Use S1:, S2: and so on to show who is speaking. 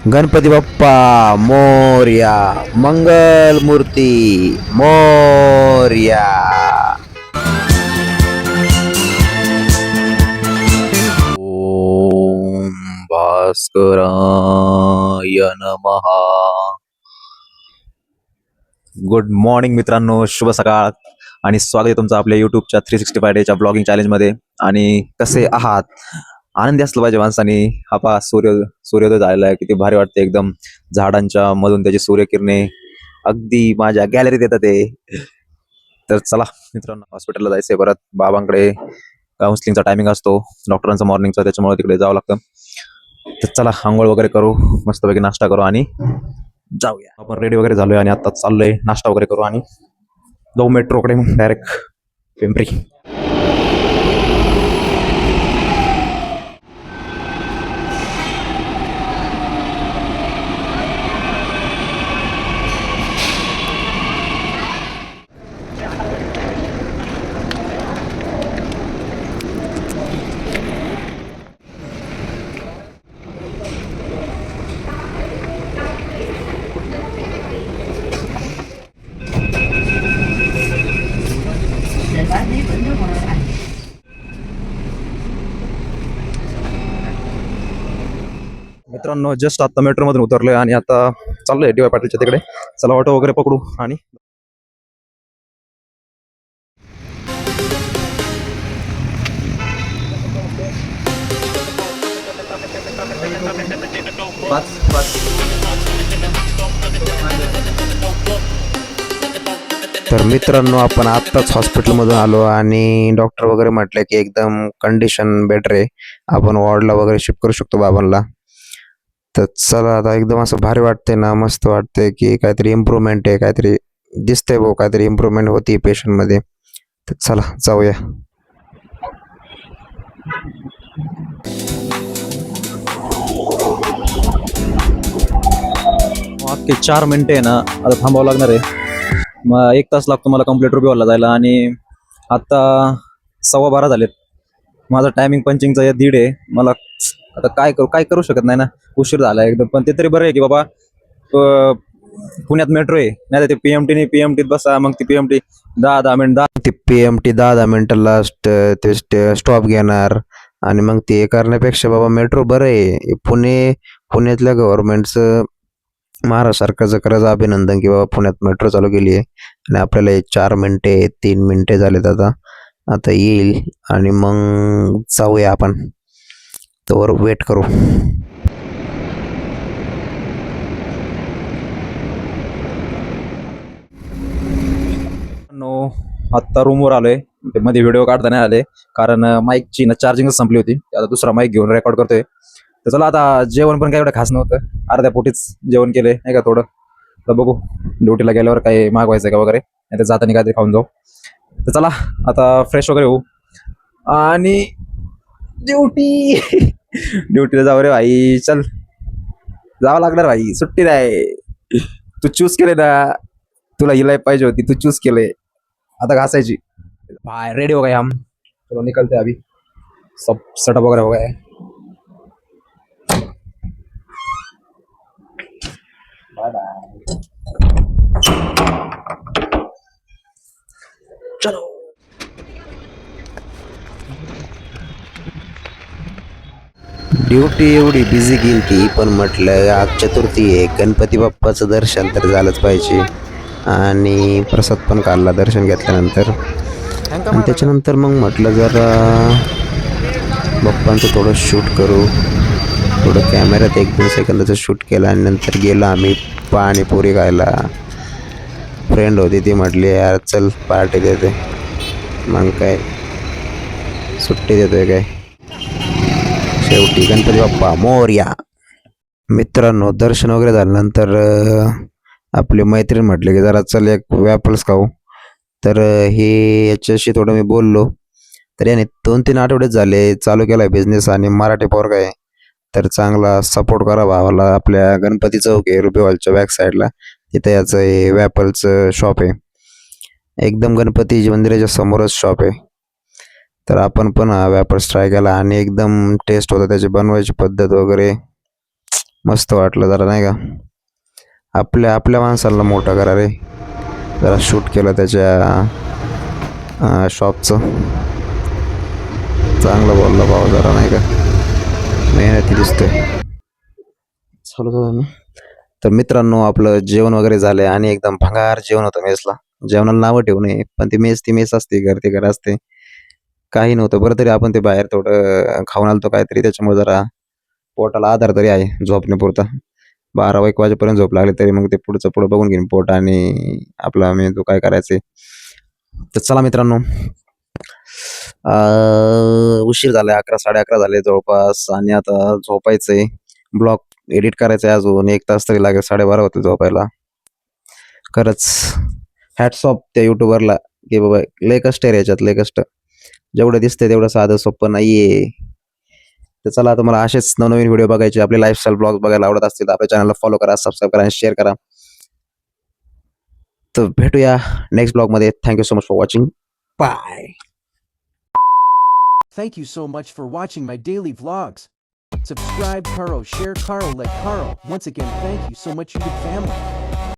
S1: गणपती बाप्पा मोरया. मंगल मूर्ती मोरया. ओम भास्कराय नमः. Good morning मित्रांनो, शुभ सकाळ आणि स्वागत आहे तुमचं आपल्या युट्यूबच्या 365 डेच्या ब्लॉगिंग चॅलेंजमध्ये. आणि कसे आहात? आनंदी असलं पाहिजे माणसाने. हा पहा सूर्योदय झालेला आहे, किती भारी वाटते एकदम. झाडांच्या मधून त्याची सूर्यकिरणे अगदी माझ्या गॅलरीत येतात ते. तर चला मित्रांनो, हॉस्पिटलला जायचंय परत बाबांकडे. काउन्सिलिंगचा टायमिंग असतो डॉक्टरांचा मॉर्निंगचा, त्याच्यामुळे तिकडे जावं लागतं. तर चला आंघोळ वगैरे करू, मस्तपैकी नाश्ता करू आणि जाऊया. आपण रेडी वगैरे झालोय आणि आता चाललोय नाश्ता वगैरे करू आणि जाऊ मेट्रोकडे डायरेक्ट पिंपरी. मित्रांनो, जस्ट आता मेट्रो मधून उतरलोय आणि आता चाललोय डी वाय पाटीलच्या तिकडे. चला ऑटो वगैरे पकडू आणि तर मित्रांनो, आपण आत्ताच हॉस्पिटलमधून आलो आणि डॉक्टर वगैरे म्हटले की एकदम कंडिशन बेटर आहे, आपण वॉर्डला वगैरे शिफ्ट करू शकतो बाबांना. तर चला आता एकदम असं भारी वाटते ना, मस्त वाटते की काहीतरी इम्प्रूव्हमेंट आहे, काहीतरी दिसतंय भाऊ, काहीतरी इम्प्रूव्हमेंट होती पेशंटमध्ये. तर चला जाऊया. अख्खे 4 मिनिटे आहे ना आता थांबावं लागणार आहे. मग 1 तास लागतो मला कम्प्लीट रुबीवॉलला जायला आणि आता 12:15 झालेत. माझा टायमिंग पंचिंगचा 1:30 आहे. मला आता काय करू शकत नाही ना, उशीर झाला एकदम. पण ते तरी बरं आहे की बाबा पुण्यात मेट्रो आहे, नाही तर ते पीएमटीत बसा, मग ती पीएमटी 10 मिनिट ती पीएमटी 10 मिनिटाला ते स्टॉप घेणार आणि मग ते करण्यापेक्षा बाबा मेट्रो बरं आहे. पुण्यातल्या गव्हर्नमेंटचं, महाराष्ट्र सरकारचं खरंच अभिनंदन की बाबा पुण्यात मेट्रो चालू केली आहे. आणि आपल्याला 4 मिनिटे 3 मिनिटे झालेत आता येईल आणि मग जाऊया आपण, तोवर वेट करू. नो, आत्ता रूमवर आलोय. मध्ये व्हिडिओ काढता नाही आले कारण माईकची ना चार्जिंगच संपली होती. आता दुसरा माईक घेऊन रेकॉर्ड करतोय. तर चला, आता जेवण पण काय एवढं खास नव्हतं, अर्ध्या पोटीच जेवण केलंय नाही का थोडं. तर बघू ड्युटीला गेल्यावर काही मागवायचं का वगैरे, नाही तर जाताना काहीतरी खाऊन जाऊ. तर चला आता फ्रेश वगैरे होऊ आणि ड्युटीला जाऊ रे भाई. चल, जावं लागणार भाई, सुट्टी नाही. तू चूज केले ना, तुला ही लाईफ पाहिजे होती, तू चूज केले, आता घासायची. भाई रेडी हो गए हम, चलो निकलते अभी. सब सेटअप वगैरह हो गया है. Bye bye. चलो. ड्युटी एवढी बिझी गेली ती, पण म्हटलं आज चतुर्थी आहे, गणपती बाप्पाचं दर्शन तर झालंच पाहिजे. आणि प्रसाद पण काढला दर्शन घेतल्यानंतर. आणि त्याच्यानंतर मग म्हटलं जरा बाप्पांचं थोडं शूट करू. थोडं कॅमेऱ्यात 1-2 सेकंदाचं शूट केलं आणि नंतर गेलो आम्ही पाणीपुरी खायला. फ्रेंड होती ती म्हटली यार चल पार्टी देते, मग काय सुट्टी देतोय काय. शेवटी गणपती बाप्पा मोरया. मित्रांनो, दर्शन वगैरे झाल्यानंतर आपली मैत्रीण म्हटले की जरा चल एक वॅफल्स खाऊ. तर हे याच्याशी थोडं मी बोललो. तर याने 2-3 आठवडेच झाले चालू केला बिझनेस आणि मराठी पोरगा आहे. तर चांगला सपोर्ट करा भावाला. आपल्या गणपती चौक आहे रुबी हॉलच्या बॅक साईडला, तिथे याचं हे वॅपलचं शॉप आहे. एकदम गणपती मंदिराच्या समोरच शॉप आहे. तर आपण पण हा वॅपर्स ट्राय केला आणि एकदम टेस्ट होता, त्याची बनवायची पद्धत वगैरे मस्त वाटलं जरा नाही का. आपल्या आपल्या माणसाला मोठं करा रे. जरा शूट केलं त्याच्या शॉपचं. चांगलं बोललं भाऊ जरा नाही का, मेहनती दिसतोय. चालू झालं ना. तर मित्रांनो, आपलं जेवण वगैरे झालंय आणि एकदम भंगार जेवण होतं मेसला. जेवणाला नावं ठेवू नये, पण ती मेस असते, घर ते घर असते. काही नव्हतं, बरं तरी आपण ते बाहेर थोडं खाऊन आलतो काहीतरी, त्याच्यामुळे जरा पोटाला आधार तरी आहे झोपण्यापुरता. 12-1 वाजेपर्यंत झोप लागली तरी मग ते पुढं बघून घेईन पोट आणि आपला मेंदू काय करायचे. तर चला मित्रांनो, उशीर झालाय, 11-11:30 झाले जवळपास आणि आता झोपायचंय. ब्लॉग एडिट करायचं आहे, अजून 1 तास तरी लागेल. 12:30 होते झोपायला. खरंच हॅट्स ऑफ त्या युट्यूबरला, की बाबा लय कष्ट आहे रे याच्यात, लय कष्ट. जेवढं दिसतंय तेवढं साधं सोपं नाहीये. तर चला, आता मला असेच नवनवीन व्हिडिओ बघायचे, आपले लाईफस्टाईल ब्लॉग्स बघायला आवडत असतील तर आपल्या चॅनलला फॉलो करा, सबस्क्राईब करा आणि शेअर करा. तर भेटूया नेक्स्ट ब्लॉगमध्ये. Thank you so much for watching. Bye.
S2: Thank you so much for watching my daily vlogs. Subscribe, Caro, share, Caro, like Caro. Once again, thank you so much, YouTube family.